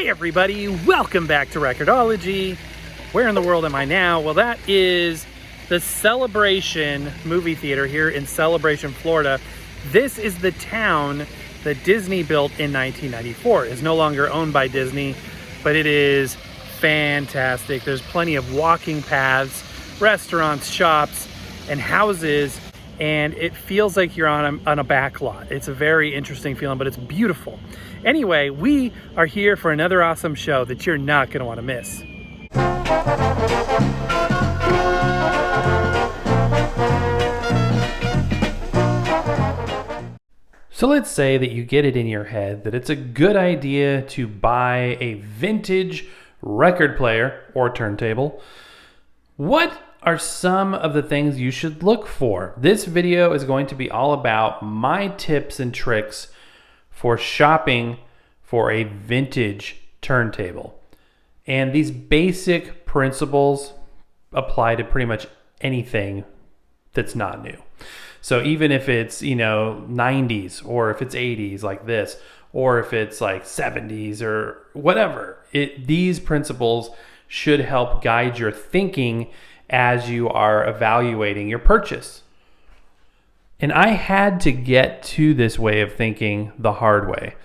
Hey everybody, welcome back to Record-ology. Where in the world am I now? Well, that is the Celebration movie theater here in Celebration, Florida. This is the town that Disney built in 1994. It's no longer owned by Disney, but it is fantastic. There's plenty of walking paths, restaurants, shops, and houses, and it feels like you're on a back lot. It's a very interesting feeling, but it's beautiful. Anyway, we are here for another awesome show that you're not going to want to miss. So let's say that you get it in your head that it's a good idea to buy a vintage record player or turntable. What are some of the things you should look for? This video is going to be all about my tips and tricks for shopping for a vintage turntable. And these basic principles apply to pretty much anything that's not new. So even if it's, 90s or if it's 80s like this, or if it's like 70s or whatever, these principles should help guide your thinking as you are evaluating your purchase. And I had to get to this way of thinking the hard way.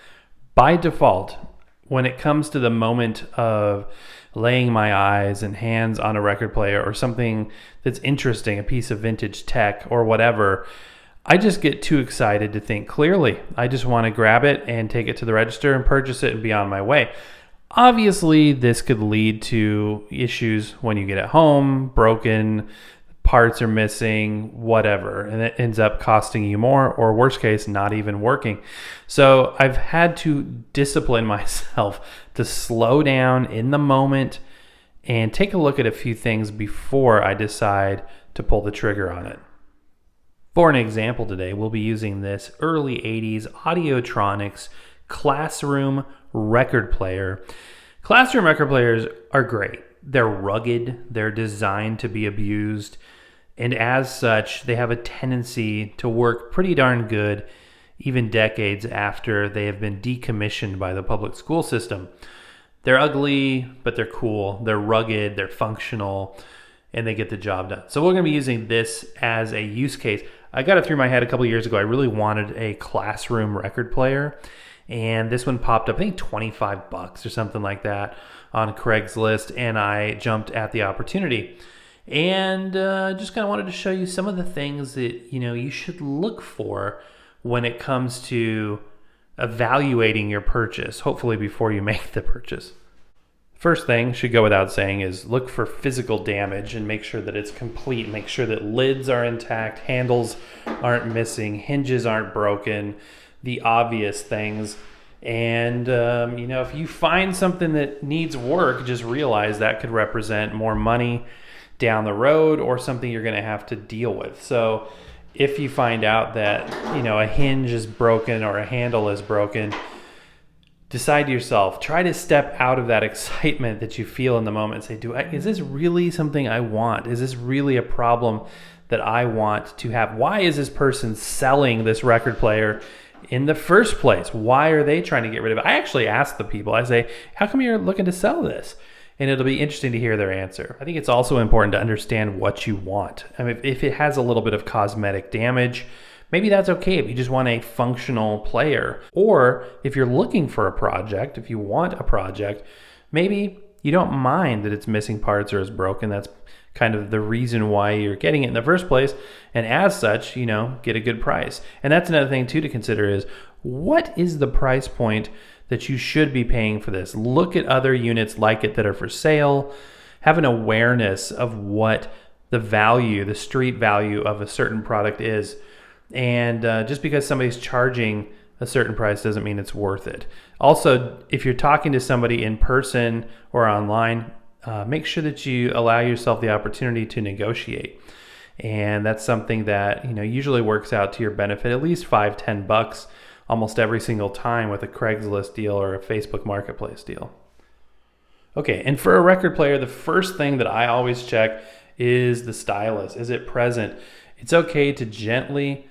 By default, when it comes to the moment of laying my eyes and hands on a record player or something that's interesting, a piece of vintage tech or whatever, I just get too excited to think clearly. I just want to grab it and take it to the register and purchase it and be on my way. Obviously, this could lead to issues when you get it home, broken, parts are missing, whatever, and it ends up costing you more, or worst case, not even working. So I've had to discipline myself to slow down in the moment and take a look at a few things before I decide to pull the trigger on it. For an example today, we'll be using this early 80s Audiotronics classroom record player. Classroom record players are great. They're rugged, they're designed to be abused, and as such, they have a tendency to work pretty darn good even decades after they have been decommissioned by the public school system. They're ugly, but they're cool. They're rugged, they're functional, and they get the job done. So we're going to be using this as a use case. I got it through my head a couple years ago. I really wanted a classroom record player, and this one popped up, I think $25 or something like that on Craigslist, and I jumped at the opportunity. And just kind of wanted to show you some of the things that you should look for when it comes to evaluating your purchase, hopefully before you make the purchase. First thing, should go without saying, is look for physical damage and make sure that it's complete. Make sure that lids are intact, handles aren't missing, hinges aren't broken, the obvious things. And if you find something that needs work, just realize that could represent more money down the road or something you're going to have to deal with. So if you find out that a hinge is broken or a handle is broken, decide to yourself, try to step out of that excitement that you feel in the moment and say, is this really something I want? Is this really a problem that I want to have? Why is this person selling this record player in the first place? Why are they trying to get rid of it? I actually ask the people, I say, how come you're looking to sell this? And it'll be interesting to hear their answer. I think it's also important to understand what you want. I mean, if it has a little bit of cosmetic damage, maybe that's okay if you just want a functional player. Or if you're looking for a project, if you want a project, maybe you don't mind that it's missing parts or is broken. That's kind of the reason why you're getting it in the first place. And as such, get a good price. And that's another thing too to consider is, what is the price point that you should be paying for this? Look at other units like it that are for sale. Have an awareness of what the value, the street value of a certain product is. And just because somebody's charging a certain price doesn't mean it's worth it. Also, if you're talking to somebody in person or online, make sure that you allow yourself the opportunity to negotiate. And that's something that usually works out to your benefit, at least $5-10 almost every single time with a Craigslist deal or a Facebook Marketplace deal. Okay, and for a record player, the first thing that I always check is the stylus. Is it present? It's okay to gently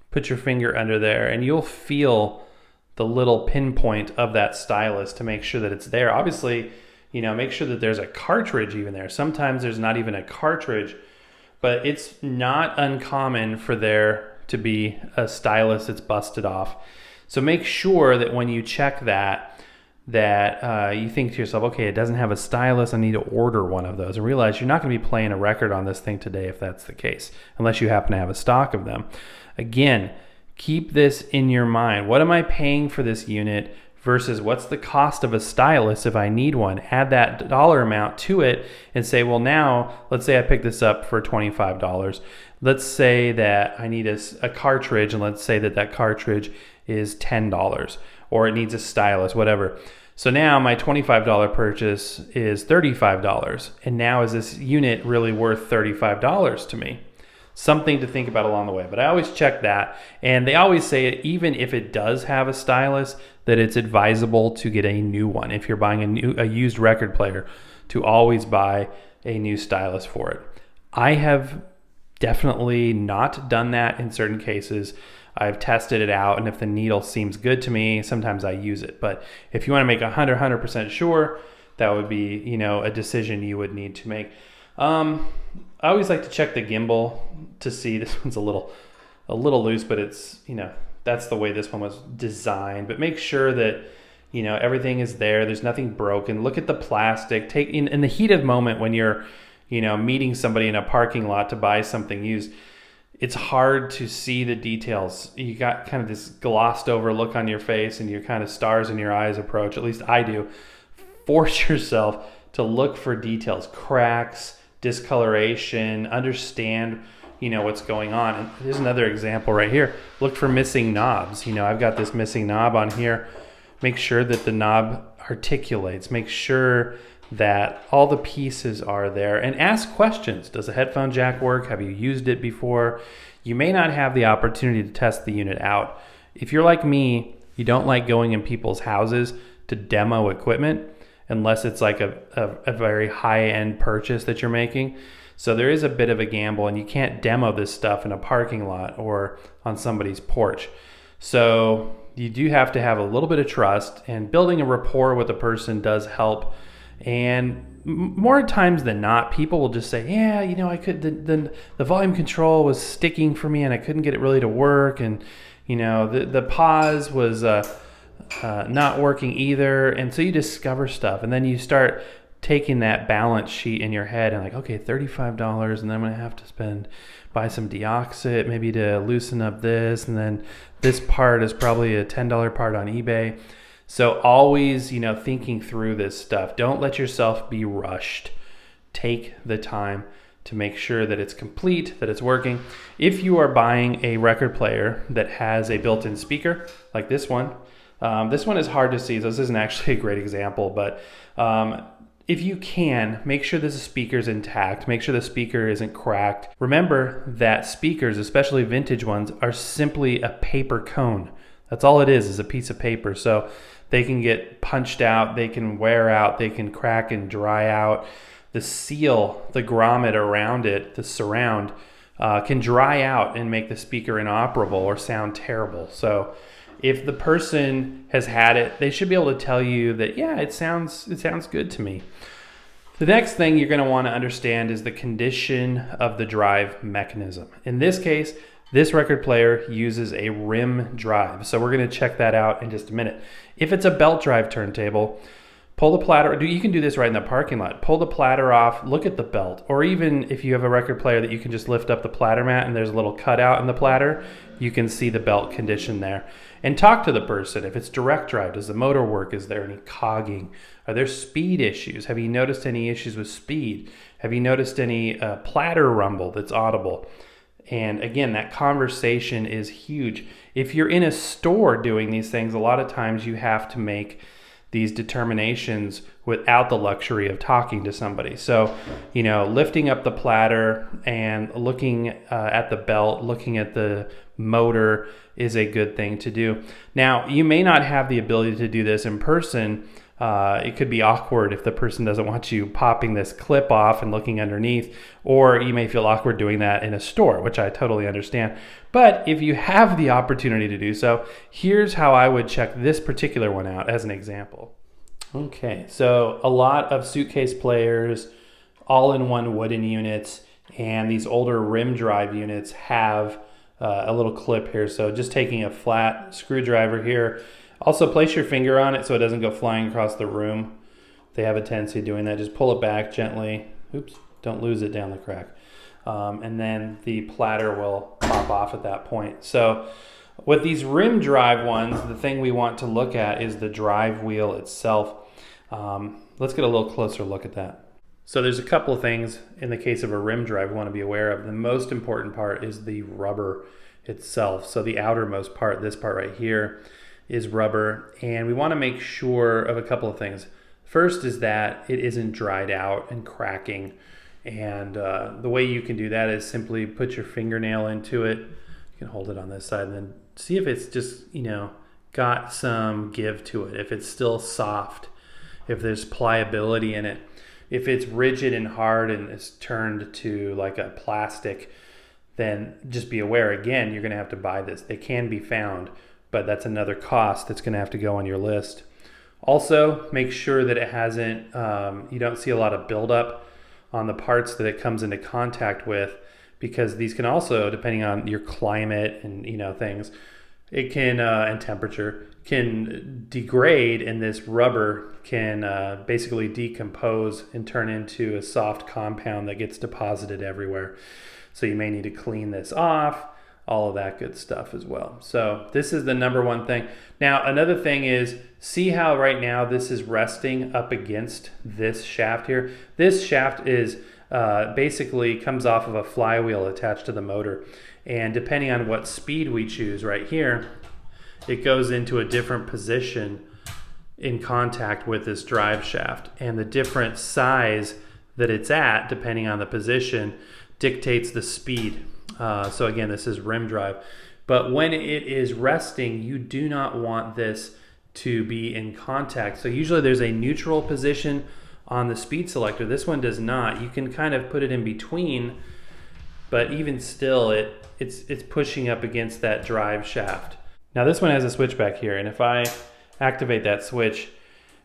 put your finger under there and you'll feel the little pinpoint of that stylus to make sure that it's there. Obviously, make sure that there's a cartridge even there. Sometimes there's not even a cartridge, but it's not uncommon for there to be a stylus that's busted off. So make sure that when you check that you think to yourself, okay, it doesn't have a stylus, I need to order one of those. And realize you're not going to be playing a record on this thing today if that's the case, unless you happen to have a stock of them. Again, keep this in your mind. What am I paying for this unit versus what's the cost of a stylus if I need one? Add that dollar amount to it and say, well, now, let's say I pick this up for $25. Let's say that I need a cartridge, and let's say that cartridge is $10, or it needs a stylus, whatever. So now my $25 purchase is $35. And now is this unit really worth $35 to me? Something to think about along the way. But I always check that. And they always say, even if it does have a stylus, that it's advisable to get a new one. If you're buying a used record player, to always buy a new stylus for it. I have definitely not done that in certain cases. I've tested it out, and if the needle seems good to me, sometimes I use it. But if you want to make 100% sure, that would be, a decision you would need to make. I always like to check the gimbal to see. This one's a little loose, but it's, that's the way this one was designed. But make sure that, everything is there. There's nothing broken. Look at the plastic. Take in the heat of moment when you're, meeting somebody in a parking lot to buy something used. It's hard to see the details. You got kind of this glossed over look on your face, and your kind of stars in your eyes approach. At least I do. Force yourself to look for details, cracks, discoloration, understand, what's going on. And here's another example right here. Look for missing knobs. I've got this missing knob on here. Make sure that the knob articulates. Make sure that all the pieces are there, and ask questions. Does a headphone jack work? Have you used it before? You may not have the opportunity to test the unit out. If you're like me, you don't like going in people's houses to demo equipment unless it's like a very high-end purchase that you're making. So there is a bit of a gamble, and you can't demo this stuff in a parking lot or on somebody's porch. So you do have to have a little bit of trust, and building a rapport with a person does help. And more times than not, people will just say, yeah, I could, the volume control was sticking for me and I couldn't get it really to work. And, the pause was not working either. And so you discover stuff, and then you start taking that balance sheet in your head and like, okay, $35, and then I'm going to have to buy some deoxit maybe to loosen up this. And then this part is probably a $10 part on eBay. So always, thinking through this stuff. Don't let yourself be rushed. Take the time to make sure that it's complete, that it's working. If you are buying a record player that has a built-in speaker, like this one is hard to see, so this isn't actually a great example, but if you can, make sure that the speaker is intact. Make sure the speaker isn't cracked. Remember that speakers, especially vintage ones, are simply a paper cone. That's all it is a piece of paper. So they can get punched out, they can wear out, they can crack and dry out. The seal, the grommet around it, the surround, can dry out and make the speaker inoperable or sound terrible. So if the person has had it, they should be able to tell you that, yeah, it sounds good to me. The next thing you're going to want to understand is the condition of the drive mechanism. In this case, this record player uses a rim drive. So we're going to check that out in just a minute. If it's a belt drive turntable, pull the platter. You can do this right in the parking lot. Pull the platter off, look at the belt. Or even if you have a record player that you can just lift up the platter mat and there's a little cutout in the platter, you can see the belt condition there. And talk to the person. If it's direct drive, does the motor work? Is there any cogging? Are there speed issues? Have you noticed any issues with speed? Have you noticed any platter rumble that's audible? And again, that conversation is huge. If you're in a store doing these things, a lot of times you have to make these determinations without the luxury of talking to somebody. So, lifting up the platter and looking at the belt, looking at the motor is a good thing to do. Now, you may not have the ability to do this in person. It could be awkward if the person doesn't want you popping this clip off and looking underneath, or you may feel awkward doing that in a store, which I totally understand. But if you have the opportunity to do so, here's how I would check this particular one out as an example. Okay, so a lot of suitcase players, all-in-one wooden units, and these older rim drive units have a little clip here. So just taking a flat screwdriver here. Also, place your finger on it so it doesn't go flying across the room. They have a tendency of doing that. Just pull it back gently. Oops, don't lose it down the crack. And then the platter will pop off at that point. So with these rim drive ones, the thing we want to look at is the drive wheel itself. Let's get a little closer look at that. So there's a couple of things in the case of a rim drive we want to be aware of. The most important part is the rubber itself. So the outermost part, this part right here, is rubber, and we want to make sure of a couple of things. First is that it isn't dried out and cracking, and the way you can do that is simply put your fingernail into it. You can hold it on this side and then see if it's just got some give to it, if it's still soft, if there's pliability in it. If it's rigid and hard and it's turned to like a plastic, then just be aware, again, you're going to have to buy this. They can be found, but that's another cost that's going to have to go on your list. Also, make sure that it hasn't, you don't see a lot of buildup on the parts that it comes into contact with, because these can also, depending on your climate and things, it can, and temperature, can degrade, and this rubber can basically decompose and turn into a soft compound that gets deposited everywhere. So you may need to clean this off, all of that good stuff as well. So this is the number one thing. Now, another thing is, see how right now this is resting up against this shaft here? This shaft is basically comes off of a flywheel attached to the motor. And depending on what speed we choose right here, it goes into a different position in contact with this drive shaft. And the different size that it's at, depending on the position, dictates the speed. So again, this is rim drive. But when it is resting, you do not want this to be in contact. So usually there's a neutral position on the speed selector. This one does not. You can kind of put it in between, but even still, it's pushing up against that drive shaft. Now this one has a switch back here, and if I activate that switch,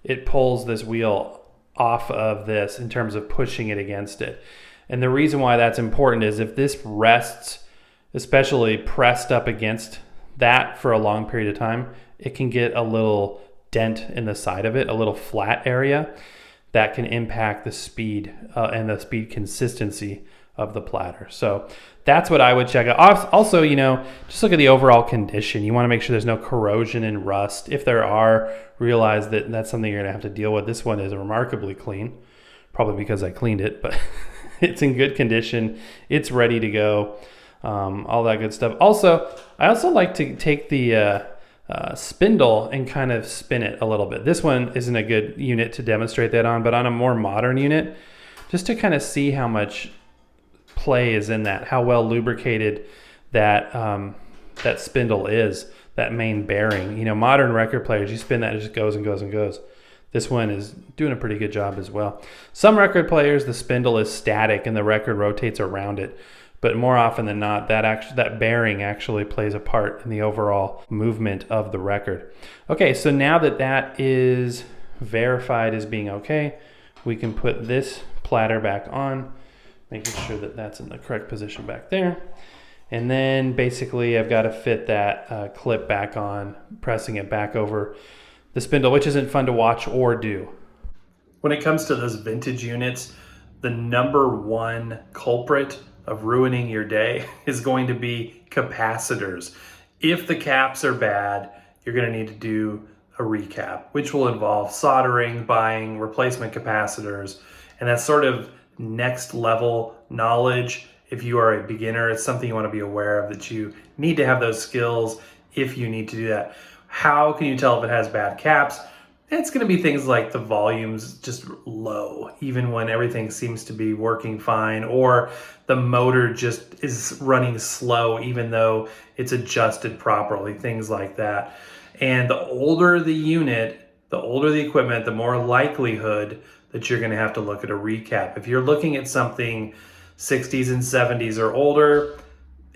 it pulls this wheel off of this in terms of pushing it against it. And the reason why that's important is if this rests, especially pressed up against that for a long period of time, it can get a little dent in the side of it, a little flat area that can impact the speed and the speed consistency of the platter. So that's what I would check out. Also, just look at the overall condition. You want to make sure there's no corrosion and rust. If there are, realize that that's something you're going to have to deal with. This one is remarkably clean, probably because I cleaned it, but it's in good condition. It's ready to go. All that good stuff. Also, I also like to take the spindle and kind of spin it a little bit. This one isn't a good unit to demonstrate that on, but on a more modern unit, just to kind of see how much play is in that, how well lubricated that that spindle is, that main bearing. Modern record players, you spin that, it just goes and goes and goes. This one is doing a pretty good job as well. Some record players, the spindle is static and the record rotates around it. But more often than not, that bearing actually plays a part in the overall movement of the record. Okay, so now that that is verified as being okay, we can put this platter back on, making sure that that's in the correct position back there. And then basically I've got to fit that clip back on, pressing it back over the spindle, which isn't fun to watch or do. When it comes to those vintage units, the number one culprit of ruining your day is going to be capacitors. If the caps are bad, you're going to need to do a recap, which will involve soldering, buying replacement capacitors, and that's sort of next level knowledge. If you are a beginner, it's something you want to be aware of, that you need to have those skills if you need to do that. How can you tell if it has bad caps? It's going to be things like the volume's just low, even when everything seems to be working fine, or the motor just is running slow, even though it's adjusted properly, things like that. And the older the unit, the older the equipment, the more likelihood that you're going to have to look at a recap. If you're looking at something 60s and 70s or older,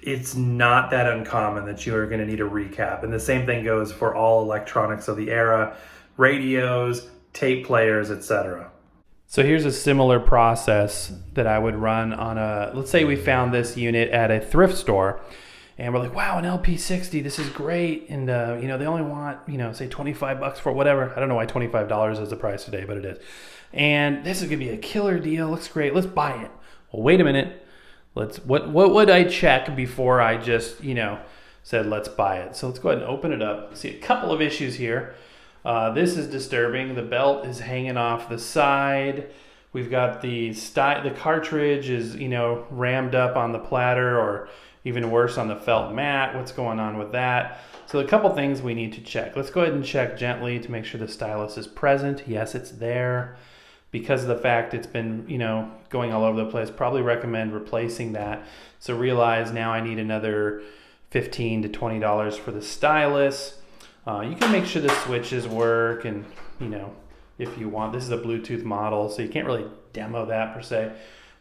it's not that uncommon that you are going to need a recap. And the same thing goes for all electronics of the era, radios, tape players, etc. So here's a similar process that I would run on let's say we found this unit at a thrift store and we're like, wow, an LP60, this is great. And they only want, say $25 for whatever. I don't know why $25 is the price today, but it is. And this is gonna be a killer deal, looks great, let's buy it. Well, wait a minute. What would I check before I just, said let's buy it? So let's go ahead and open it up. See a couple of issues here. This is disturbing. The belt is hanging off the side. We've got the cartridge is, rammed up on the platter, or even worse on the felt mat. What's going on with that? So a couple things we need to check. Let's go ahead and check gently to make sure the stylus is present. Yes, it's there. Because of the fact it's been, going all over the place, probably recommend replacing that. So realize now I need another $15 to $20 for the stylus. You can make sure the switches work, and if you want, this is a Bluetooth model, so you can't really demo that per se.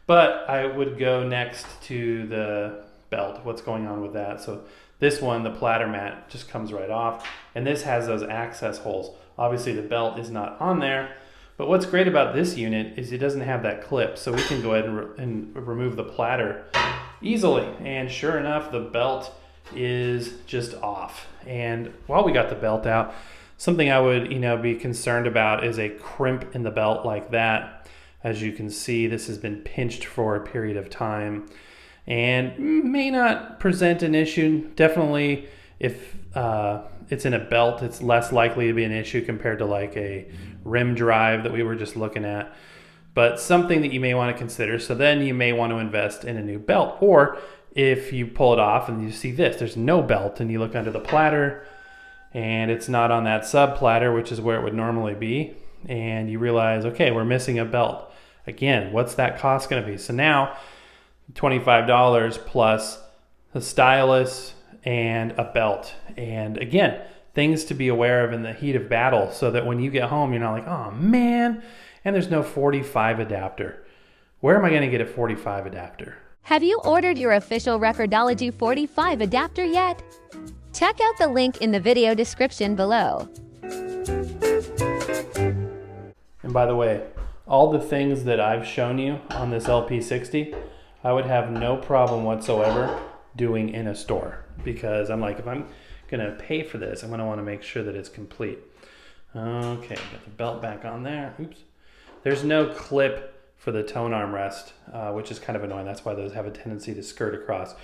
But I would go next to the belt. What's going on with that? So this one, the platter mat, just comes right off, and this has those access holes. Obviously the belt is not on there, but what's great about this unit is it doesn't have that clip, so we can go ahead and remove the platter easily. And sure enough, the belt is just off. And while we got the belt out, something I would be concerned about is a crimp in the belt like that. As you can see, this has been pinched for a period of time and may not present an issue. Definitely if it's in a belt, it's less likely to be an issue compared to like a rim drive that we were just looking at. But something that you may want to consider. So then you may want to invest in a new belt. Or if you pull it off and you see there's no belt, and you look under the platter and it's not on that sub platter, which is where it would normally be, and you realize, okay, we're missing a belt. Again, what's that cost going to be? So now $25 plus the stylus and a belt. And again, things to be aware of in the heat of battle, so that when you get home, you're not like, oh man, and there's no 45 adapter. Where am I going to get a 45 adapter? Have you ordered your official Record-ology 45 adapter yet? Check out the link in the video description below. And by the way, all the things that I've shown you on this LP60, I would have no problem whatsoever doing in a store, because I'm like, if I'm going to pay for this, I'm going to want to make sure that it's complete. Okay, got the belt back on there. Oops. There's no clip for the tone armrest, which is kind of annoying. That's why those have a tendency to skirt across.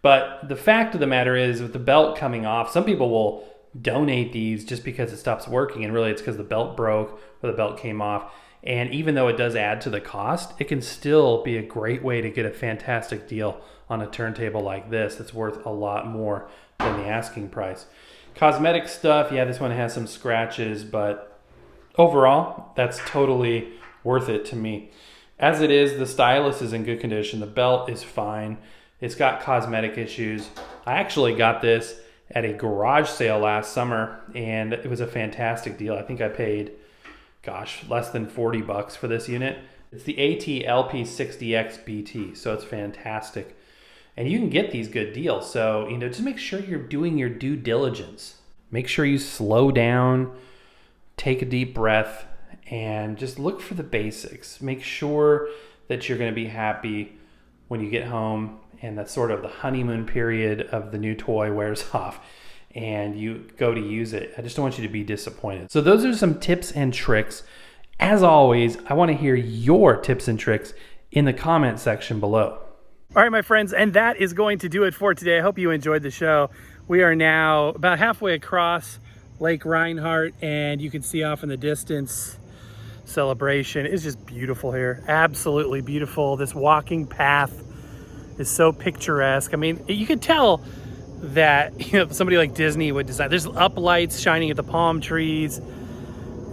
But the fact of the matter is, with the belt coming off, some people will donate these just because it stops working, and really it's because the belt broke or the belt came off. And even though it does add to the cost, it can still be a great way to get a fantastic deal on a turntable like this that's worth a lot more than the asking price. Cosmetic stuff, yeah, this one has some scratches, but overall, that's totally worth it to me. As it is, the stylus is in good condition. The belt is fine. It's got cosmetic issues. I actually got this at a garage sale last summer, and it was a fantastic deal. I think I paid, less than $40 for this unit. It's the AT LP60X BT, so it's fantastic. And you can get these good deals. So, just make sure you're doing your due diligence. Make sure you slow down, take a deep breath, and just look for the basics. Make sure that you're going to be happy when you get home and that sort of the honeymoon period of the new toy wears off and you go to use it. I just don't want you to be disappointed. So those are some tips and tricks. As always, I want to hear your tips and tricks in the comment section below. All right, my friends, and that is going to do it for today. I hope you enjoyed the show. We are now about halfway across Lake Reinhardt, and you can see off in the distance Celebration. It's just beautiful here. Absolutely beautiful. This walking path is so picturesque. I mean, you could tell that somebody like Disney would design. There's uplights shining at the palm trees,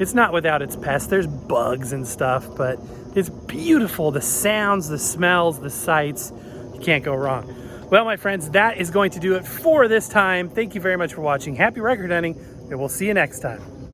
It's not without its pests. There's bugs and stuff, but it's beautiful. The sounds, the smells, the sights, you can't go wrong. Well, my friends, that is going to do it for this time. Thank you very much for watching. Happy record hunting, and we'll see you next time.